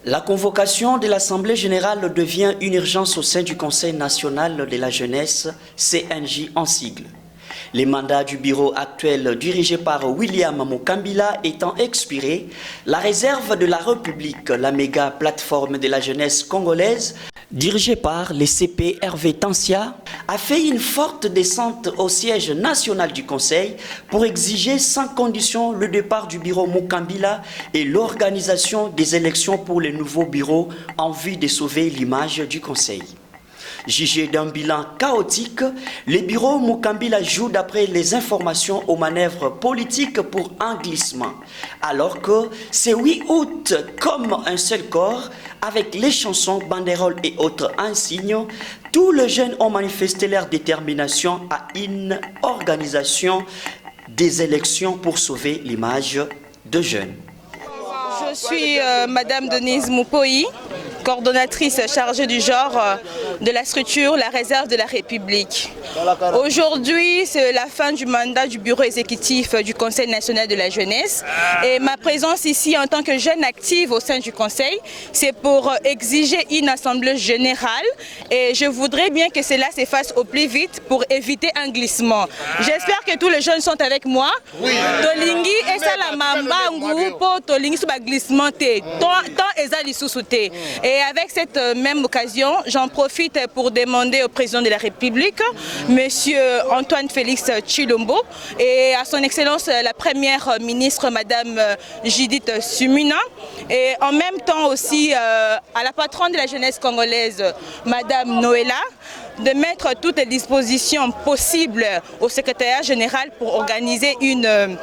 La convocation de l'Assemblée générale devient une urgence au sein du Conseil national de la jeunesse, CNJ en sigle. Les mandats du bureau actuel dirigé par William Mukambila étant expirés, la réserve de la République, la méga plateforme de la jeunesse congolaise, dirigée par les CP Hervé Tansia, a fait une forte descente au siège national du Conseil pour exiger sans condition le départ du bureau Mukambila et l'organisation des élections pour les nouveaux bureaux en vue de sauver l'image du Conseil. Jugé d'un bilan chaotique, les bureaux Mukambila jouent d'après les informations aux manœuvres politiques pour un glissement. Alors que c'est 8 août, comme un seul corps, avec les chansons, banderoles et autres insignes, tous les jeunes ont manifesté leur détermination à une organisation des élections pour sauver l'image de jeunes. Je suis Madame Denise Moupoï, coordonnatrice chargée du genre de la structure La Réserve de la République. Aujourd'hui, c'est la fin du mandat du bureau exécutif du Conseil national de la jeunesse. Et ma présence ici en tant que jeune active au sein du Conseil, c'est pour exiger une assemblée générale. Et je voudrais bien que cela se fasse au plus vite pour éviter un glissement. J'espère que tous les jeunes sont avec moi. Tolingi et Salamambangu pour Tolingi sur glissement T. Tant ezali sous-souté. Et avec cette même occasion, j'en profite pour demander au président de la République, Monsieur Antoine Félix Tshilombo, et à son Excellence la Première ministre, Madame Judith Suminwa, et en même temps aussi à la patronne de la jeunesse congolaise, Madame Noëlla, de mettre toutes les dispositions possibles au secrétariat général pour organiser une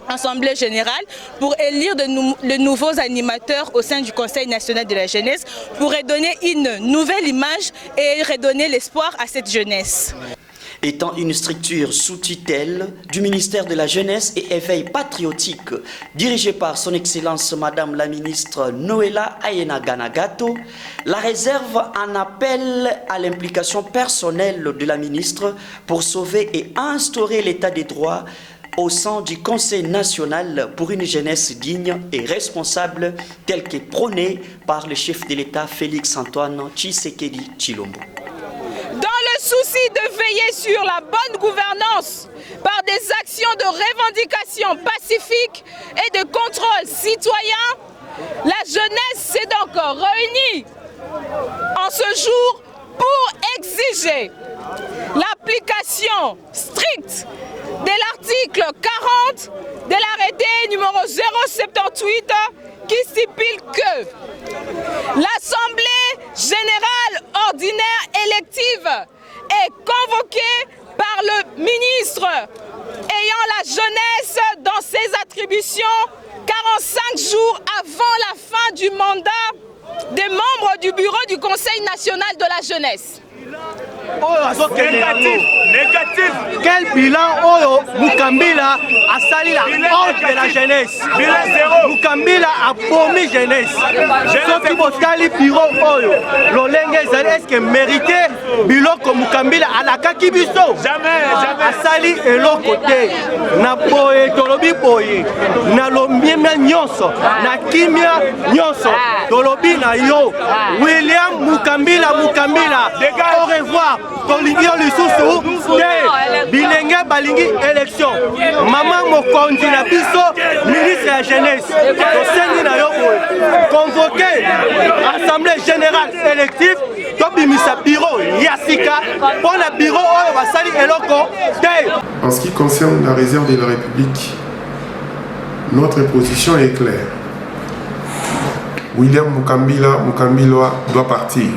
Assemblée générale pour élire de nouveaux animateurs au sein du Conseil national de la jeunesse pour redonner une nouvelle image et redonner l'espoir à cette jeunesse. Étant une structure sous tutelle du ministère de la Jeunesse et Éveil patriotique, dirigée par son Excellence Madame la ministre Noëlla Ayenaganagato, la réserve en appelle à l'implication personnelle de la ministre pour sauver et instaurer l'état des droits au sein du Conseil national pour une jeunesse digne et responsable telle que prônée par le chef de l'État Félix-Antoine Tshisekedi Tshilombo. Dans le souci de veiller sur la bonne gouvernance par des actions de revendication pacifique et de contrôle citoyen, la jeunesse s'est donc réunie en ce jour pour exiger l'application stricte de l'article 40 de l'arrêté numéro 078 qui stipule que l'Assemblée générale ordinaire élective est convoquée par le ministre ayant la jeunesse dans ses attributions 45 jours avant la fin du mandat des membres du bureau du Conseil national de la jeunesse. Négatif. Quel bilan Mukambila a sali la honte de la jeunesse. Mukambila a promis jeunesse. Ce qui botali bureau l'olenge est-ce que mérité biloko Mukambila a la kakibiso. Jamais. A sali eloko te. Na boye tolobi boye. Na lomiema nyonso. Na kimia nyonso. Tolobi na yo. William Mukambila. Au revoir. Tolingi lisusu te bilenge balingi élection. Maman mokonzi na biso ministre de la jeunesse. Tosengi na yo convoqué assemblée générale élective tobimisa bureau ya sika pour le bureau oyo basali eloko te. En ce qui concerne la réserve de la République, notre position est claire. William Mukambila doit partir.